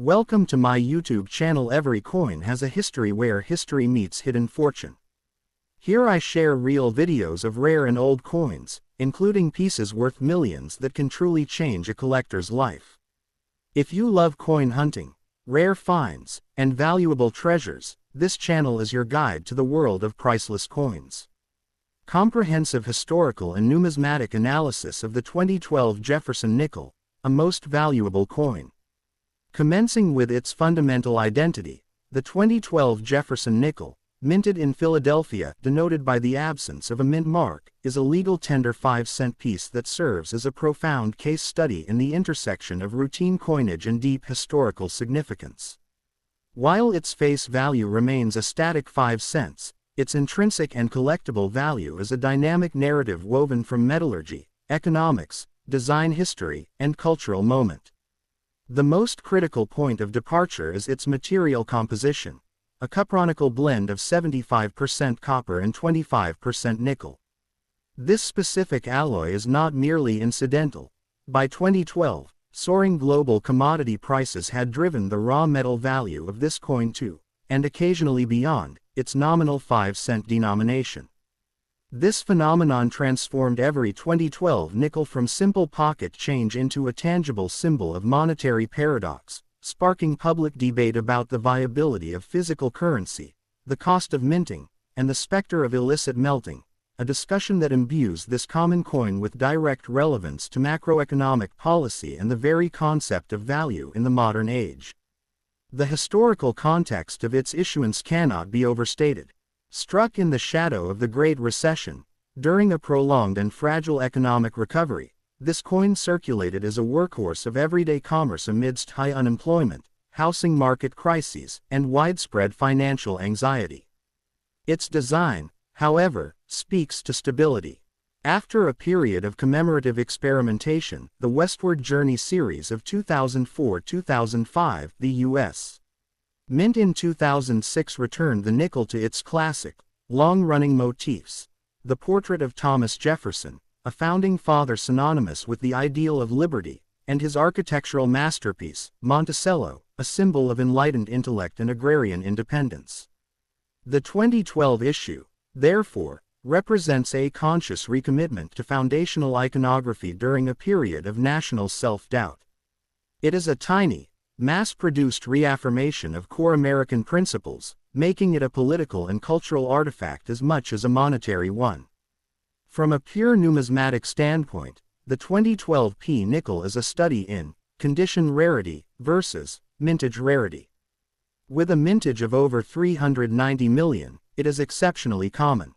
Welcome to my YouTube channel. Every coin has a history where history meets hidden fortune. Here I share real videos of rare and old coins, including pieces worth millions that can truly change a collector's life. If you love coin hunting, rare finds, and valuable treasures, this channel is your guide to the world of priceless coins. Comprehensive historical and numismatic analysis of the 2012 Jefferson nickel, a most valuable coin. Commencing with its fundamental identity, the 2012 Jefferson nickel, minted in Philadelphia, denoted by the absence of a mint mark, is a legal tender 5-cent piece that serves as a profound case study in the intersection of routine coinage and deep historical significance. While its face value remains a static 5 cents, its intrinsic and collectible value is a dynamic narrative woven from metallurgy, economics, design history, and cultural moment. The most critical point of departure is its material composition, a cupronical blend of 75% copper and 25% nickel. This specific alloy is not merely incidental. By 2012, soaring global commodity prices had driven the raw metal value of this coin to, and occasionally beyond, its nominal 5-cent denomination. This phenomenon transformed every 2012 nickel from simple pocket change into a tangible symbol of monetary paradox, sparking public debate about the viability of physical currency, the cost of minting, and the specter of illicit melting, a discussion that imbues this common coin with direct relevance to macroeconomic policy and the very concept of value in the modern age. The historical context of its issuance cannot be overstated. Struck in the shadow of the Great Recession, during a prolonged and fragile economic recovery, this coin circulated as a workhorse of everyday commerce amidst high unemployment, housing market crises, and widespread financial anxiety. Its design, however, speaks to stability. After a period of commemorative experimentation, the Westward Journey series of 2004-2005, the U.S. Mint in 2006 returned the nickel to its classic, long-running motifs. The portrait of Thomas Jefferson, a founding father synonymous with the ideal of liberty, and his architectural masterpiece, Monticello, a symbol of enlightened intellect and agrarian independence. The 2012 issue, therefore, represents a conscious recommitment to foundational iconography during a period of national self-doubt. It is a tiny, mass-produced reaffirmation of core American principles, making it a political and cultural artifact as much as a monetary one. From a pure numismatic standpoint, the 2012 P nickel is a study in condition rarity versus mintage rarity. With a mintage of over 390 million, it is exceptionally common.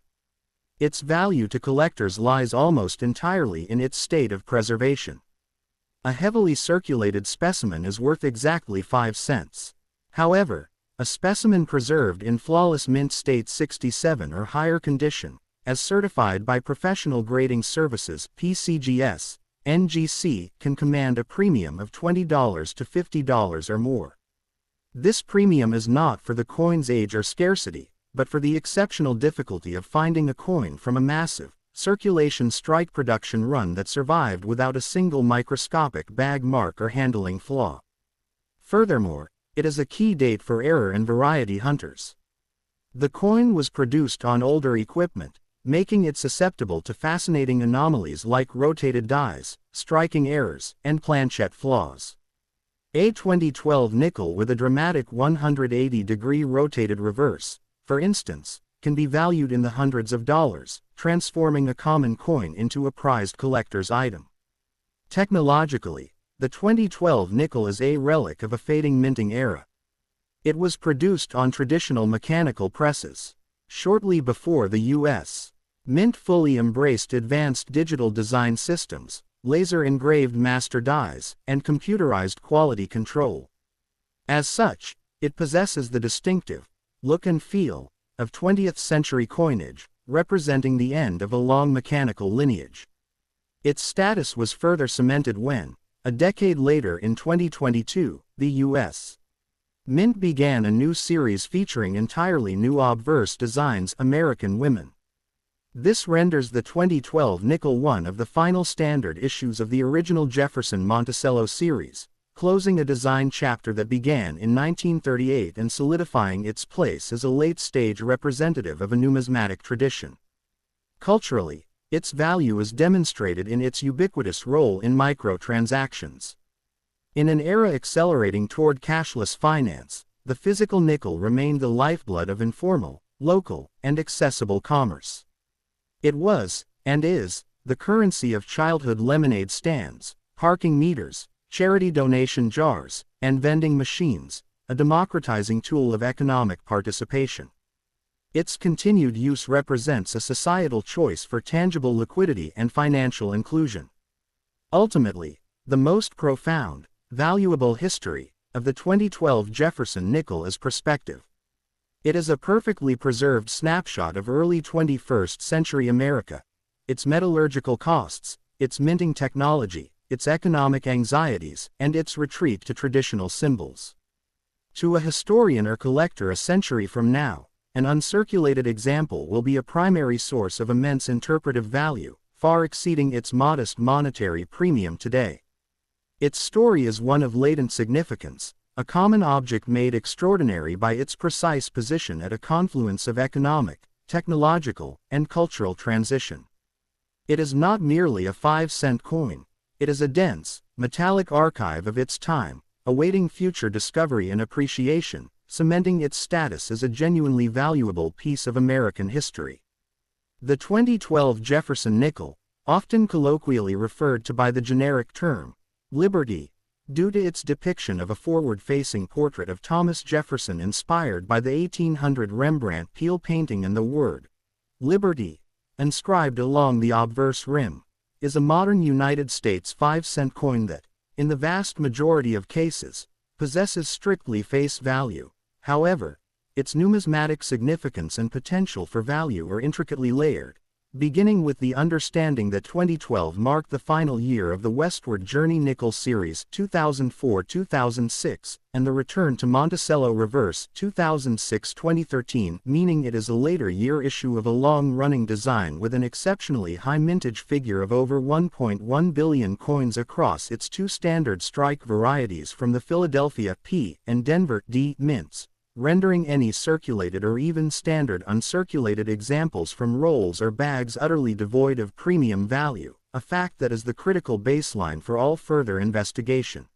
Its value to collectors lies almost entirely in its state of preservation. A heavily circulated specimen is worth exactly 5 cents. However, a specimen preserved in flawless mint state 67 or higher condition, as certified by Professional Grading Services (PCGS), NGC, can command a premium of $20 to $50 or more. This premium is not for the coin's age or scarcity, but for the exceptional difficulty of finding a coin from a massive, circulation strike production run that survived without a single microscopic bag mark or handling flaw. Furthermore, it is a key date for error and variety hunters. The coin was produced on older equipment, making it susceptible to fascinating anomalies like rotated dies, striking errors, and planchette flaws. A 2012 nickel with a dramatic 180-degree rotated reverse, for instance, can be valued in the hundreds of dollars, transforming a common coin into a prized collector's item. Technologically, the 2012 nickel is a relic of a fading minting era. It was produced on traditional mechanical presses. Shortly before the U.S. Mint fully embraced advanced digital design systems, laser-engraved master dies, and computerized quality control. As such, it possesses the distinctive look and feel of 20th-century coinage, representing the end of a long mechanical lineage. Its status was further cemented when, a decade later in 2022, the U.S. Mint began a new series featuring entirely new obverse designs, American Women. This renders the 2012 nickel one of the final standard issues of the original Jefferson Monticello series, closing a design chapter that began in 1938 and solidifying its place as a late-stage representative of a numismatic tradition. Culturally, its value is demonstrated in its ubiquitous role in microtransactions. In an era accelerating toward cashless finance, the physical nickel remained the lifeblood of informal, local, and accessible commerce. It was, and is, the currency of childhood lemonade stands, parking meters, charity donation jars, and vending machines, a democratizing tool of economic participation. Its continued use represents a societal choice for tangible liquidity and financial inclusion. Ultimately, the most profound, valuable history of the 2012 Jefferson nickel is perspective. It is a perfectly preserved snapshot of early 21st century America, its metallurgical costs, its minting technology, its economic anxieties, and its retreat to traditional symbols. To a historian or collector a century from now, an uncirculated example will be a primary source of immense interpretive value, far exceeding its modest monetary premium today. Its story is one of latent significance, a common object made extraordinary by its precise position at a confluence of economic, technological, and cultural transition. It is not merely a 5-cent coin, it is a dense, metallic archive of its time, awaiting future discovery and appreciation, cementing its status as a genuinely valuable piece of American history. The 2012 Jefferson nickel, often colloquially referred to by the generic term, Liberty, due to its depiction of a forward-facing portrait of Thomas Jefferson inspired by the 1800 Rembrandt Peale painting and the word, Liberty, inscribed along the obverse rim, is a modern United States 5-cent coin that, in the vast majority of cases, possesses strictly face value. However, its numismatic significance and potential for value are intricately layered, beginning with the understanding that 2012 marked the final year of the Westward Journey Nickel Series 2004-2006, and the return to Monticello Reverse 2006-2013, meaning it is a later year issue of a long-running design with an exceptionally high mintage figure of over 1.1 billion coins across its two standard strike varieties from the Philadelphia P and Denver D mints, rendering any circulated or even standard uncirculated examples from rolls or bags utterly devoid of premium value, a fact that is the critical baseline for all further investigation.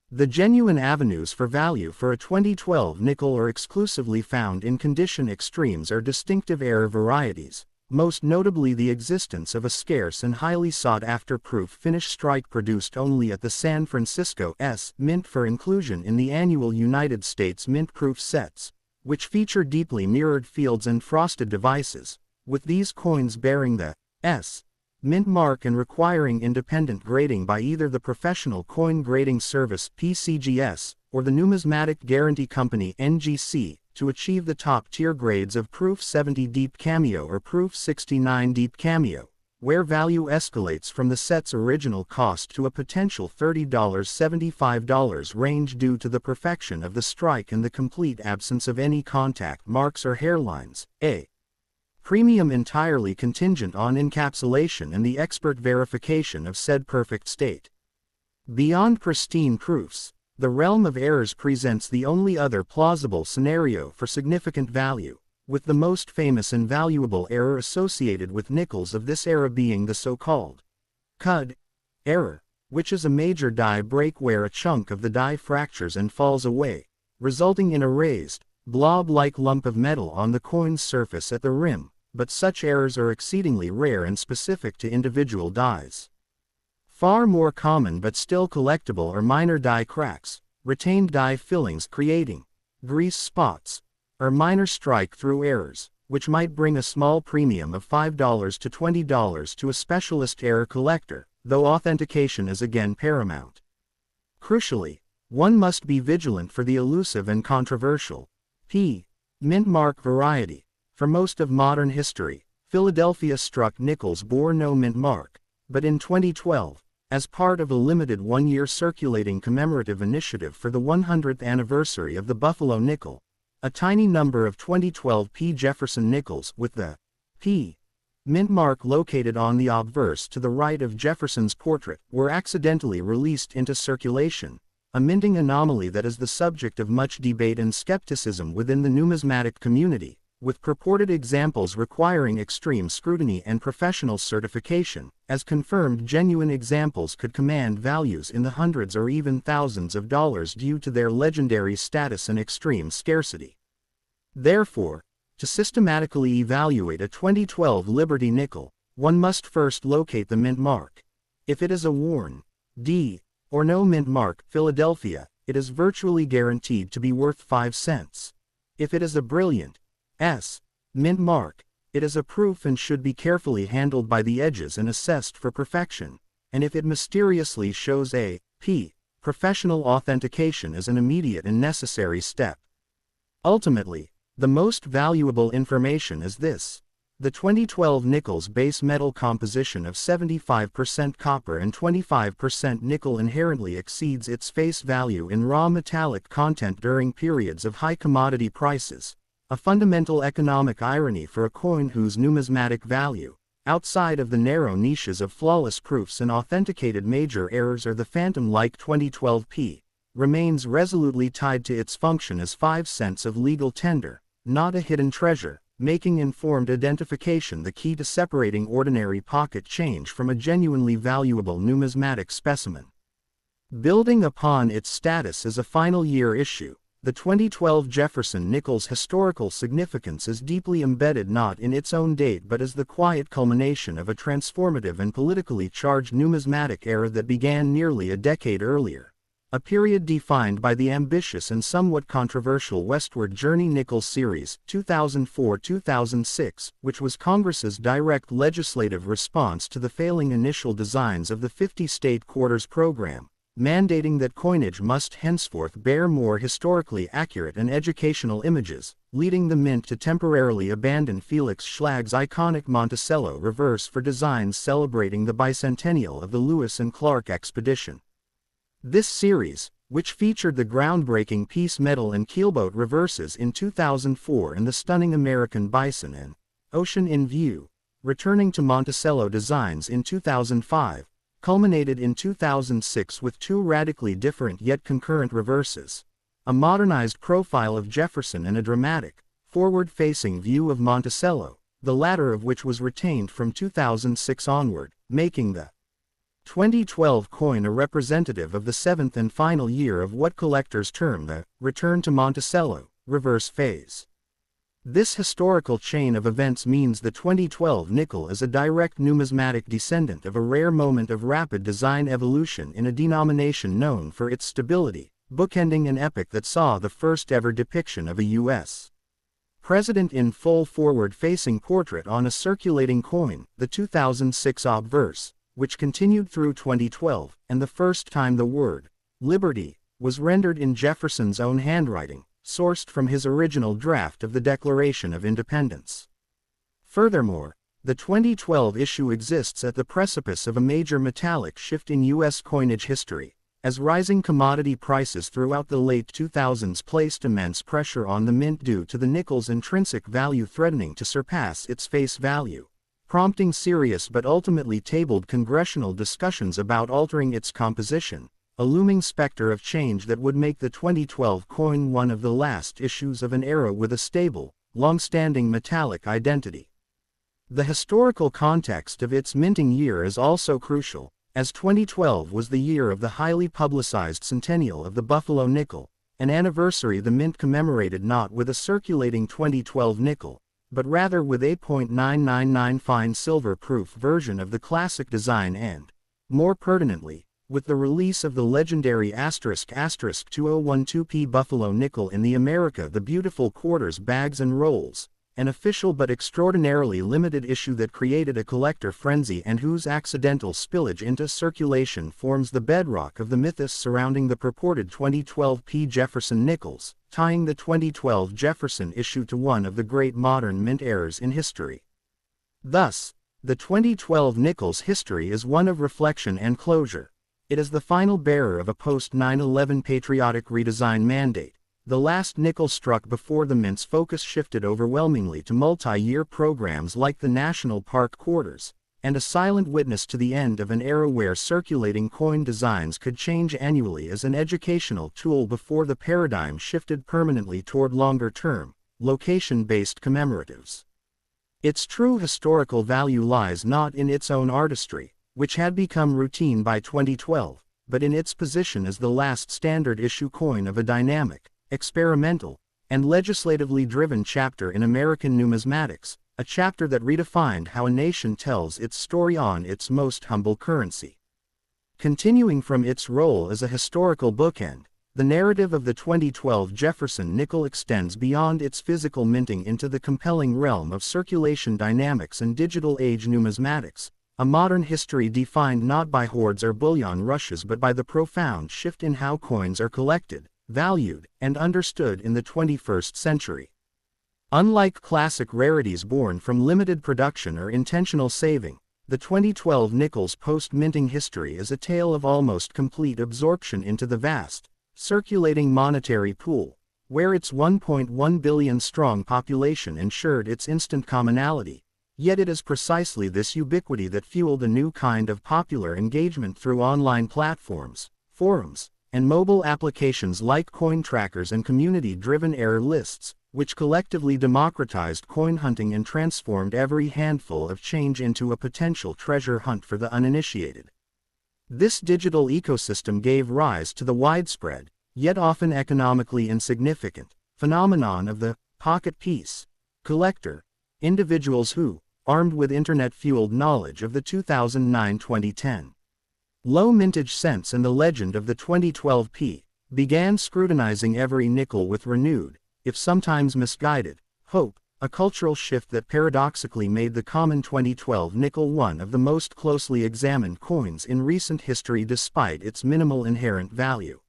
The genuine avenues for value for a 2012 nickel are exclusively found in condition extremes or distinctive error varieties, most notably the existence of a scarce and highly sought-after proof finish strike produced only at the San Francisco Mint for inclusion in the annual United States Mint proof sets, which feature deeply mirrored fields and frosted devices, with these coins bearing the Mint mark and requiring independent grading by either the Professional Coin Grading Service (PCGS) or the Numismatic Guarantee Company (NGC), to achieve the top-tier grades of Proof 70 Deep Cameo or Proof 69 Deep Cameo, where value escalates from the set's original cost to a potential $30-$75 range due to the perfection of the strike and the complete absence of any contact marks or hairlines. A premium entirely contingent on encapsulation and the expert verification of said perfect state. Beyond pristine proofs, the realm of errors presents the only other plausible scenario for significant value, with the most famous and valuable error associated with nickels of this era being the so-called CUD error, which is a major die break where a chunk of the die fractures and falls away, resulting in a raised, blob-like lump of metal on the coin's surface at the rim, but such errors are exceedingly rare and specific to individual dies. Far more common but still collectible are minor die cracks, retained die fillings creating grease spots, or minor strike-through errors, which might bring a small premium of $5 to $20 to a specialist error collector, though authentication is again paramount. Crucially, one must be vigilant for the elusive and controversial mint mark variety. For most of modern history, Philadelphia struck nickels bore no mint mark, but in 2012, as part of a limited one-year circulating commemorative initiative for the 100th anniversary of the Buffalo nickel, a tiny number of 2012 P. Jefferson nickels with the P. mint mark located on the obverse to the right of Jefferson's portrait were accidentally released into circulation, a minting anomaly that is the subject of much debate and skepticism within the numismatic community, with purported examples requiring extreme scrutiny and professional certification, as confirmed genuine examples could command values in the hundreds or even thousands of dollars due to their legendary status and extreme scarcity. Therefore, to systematically evaluate a 2012 Liberty nickel, one must first locate the mint mark. If it is a worn D or no mint mark, Philadelphia, it is virtually guaranteed to be worth 5 cents. If it is a brilliant S mint mark, it is a proof and should be carefully handled by the edges and assessed for perfection, and if it mysteriously shows a P, professional authentication is an immediate and necessary step. Ultimately, the most valuable information is this. The 2012 nickel's base metal composition of 75% copper and 25% nickel inherently exceeds its face value in raw metallic content during periods of high commodity prices, a fundamental economic irony for a coin whose numismatic value, outside of the narrow niches of flawless proofs and authenticated major errors or the phantom-like 2012 P, remains resolutely tied to its function as 5 cents of legal tender, not a hidden treasure, making informed identification the key to separating ordinary pocket change from a genuinely valuable numismatic specimen. Building upon its status as a final year issue, the 2012 Jefferson nickel's historical significance is deeply embedded not in its own date but as the quiet culmination of a transformative and politically charged numismatic era that began nearly a decade earlier. A period defined by the ambitious and somewhat controversial Westward Journey Nickel Series, 2004-2006, which was Congress's direct legislative response to the failing initial designs of the 50-state quarters program, mandating that coinage must henceforth bear more historically accurate and educational images, leading the mint to temporarily abandon Felix Schlag's iconic Monticello reverse for designs celebrating the bicentennial of the Lewis and Clark expedition. This series, which featured the groundbreaking piece metal and keelboat reverses in 2004 and the stunning American bison and ocean in view, returning to Monticello designs in 2005, culminated in 2006 with 2 radically different yet concurrent reverses, a modernized profile of Jefferson and a dramatic, forward-facing view of Monticello, the latter of which was retained from 2006 onward, making the 2012 coin a representative of the 7th and final year of what collectors term the Return to Monticello reverse phase. This historical chain of events means the 2012 nickel is a direct numismatic descendant of a rare moment of rapid design evolution in a denomination known for its stability, bookending an epoch that saw the first ever depiction of a U.S. president in full forward-facing portrait on a circulating coin, the 2006 obverse, which continued through 2012, and the first time the word Liberty was rendered in Jefferson's own handwriting, sourced from his original draft of the Declaration of Independence. Furthermore, the 2012 issue exists at the precipice of a major metallic shift in U.S. coinage history, as rising commodity prices throughout the late 2000s placed immense pressure on the mint due to the nickel's intrinsic value threatening to surpass its face value, prompting serious but ultimately tabled congressional discussions about altering its composition, a looming specter of change that would make the 2012 coin one of the last issues of an era with a stable, long-standing metallic identity. The historical context of its minting year is also crucial, as 2012 was the year of the highly publicized centennial of the Buffalo nickel, an anniversary the mint commemorated not with a circulating 2012 nickel, but rather with a .999 fine silver-proof version of the classic design and, more pertinently, with the release of the legendary **2012P Buffalo nickel in the America the Beautiful quarters bags and rolls, an official but extraordinarily limited issue that created a collector frenzy and whose accidental spillage into circulation forms the bedrock of the mythos surrounding the purported 2012 P. Jefferson nickels, tying the 2012 Jefferson issue to one of the great modern mint eras in history. Thus, the 2012 nickel's history is one of reflection and closure. It is the final bearer of a post-9/11 patriotic redesign mandate, the last nickel struck before the mint's focus shifted overwhelmingly to multi-year programs like the National Park Quarters, and a silent witness to the end of an era where circulating coin designs could change annually as an educational tool before the paradigm shifted permanently toward longer-term, location-based commemoratives. Its true historical value lies not in its own artistry, which had become routine by 2012, but in its position as the last standard issue coin of a dynamic, experimental, and legislatively driven chapter in American numismatics, a chapter that redefined how a nation tells its story on its most humble currency. Continuing from its role as a historical bookend, the narrative of the 2012 Jefferson nickel extends beyond its physical minting into the compelling realm of circulation dynamics and digital age numismatics, a modern history defined not by hoards or bullion rushes but by the profound shift in how coins are collected, valued, and understood in the 21st century. Unlike classic rarities born from limited production or intentional saving, the 2012 nickel's post-minting history is a tale of almost complete absorption into the vast, circulating monetary pool, where its 1.1 billion-strong population ensured its instant commonality. Yet it is precisely this ubiquity that fueled a new kind of popular engagement through online platforms, forums, and mobile applications like coin trackers and community-driven error lists, which collectively democratized coin hunting and transformed every handful of change into a potential treasure hunt for the uninitiated. This digital ecosystem gave rise to the widespread, yet often economically insignificant, phenomenon of the pocket piece collector, individuals who, armed with internet-fueled knowledge of the 2009-2010 low mintage cents and the legend of the 2012 P, began scrutinizing every nickel with renewed, if sometimes misguided, hope, a cultural shift that paradoxically made the common 2012 nickel one of the most closely examined coins in recent history despite its minimal inherent value.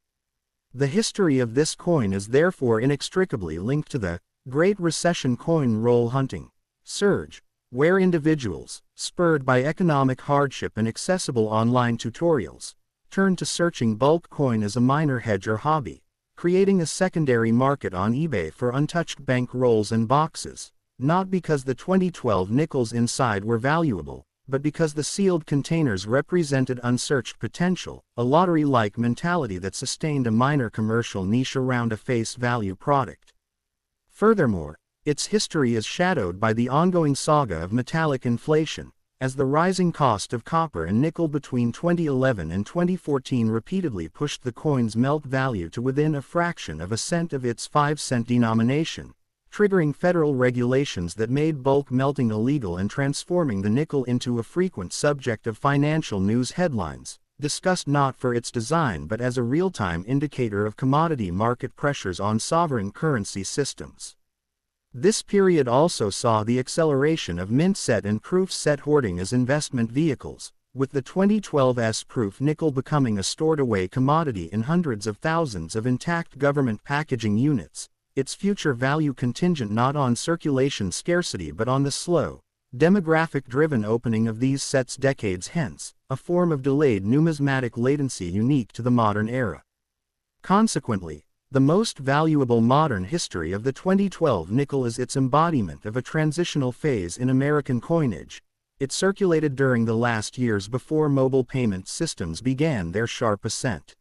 The history of this coin is therefore inextricably linked to the Great Recession coin roll hunting surge, where individuals, spurred by economic hardship and accessible online tutorials, turned to searching bulk coin as a minor hedge or hobby, creating a secondary market on eBay for untouched bank rolls and boxes, not because the 2012 nickels inside were valuable, but because the sealed containers represented unsearched potential, a lottery-like mentality that sustained a minor commercial niche around a face value product. Furthermore, its history is shadowed by the ongoing saga of metallic inflation, as the rising cost of copper and nickel between 2011 and 2014 repeatedly pushed the coin's melt value to within a fraction of a cent of its 5-cent denomination, triggering federal regulations that made bulk melting illegal and transforming the nickel into a frequent subject of financial news headlines, discussed not for its design but as a real-time indicator of commodity market pressures on sovereign currency systems. This period also saw the acceleration of mint set and proof set hoarding as investment vehicles, with the 2012 S-proof nickel becoming a stored-away commodity in hundreds of thousands of intact government packaging units, its future value contingent not on circulation scarcity but on the slow, demographic-driven opening of these sets decades hence, a form of delayed numismatic latency unique to the modern era. Consequently, the most valuable modern history of the 2012 nickel is its embodiment of a transitional phase in American coinage. It circulated during the last years before mobile payment systems began their sharp ascent.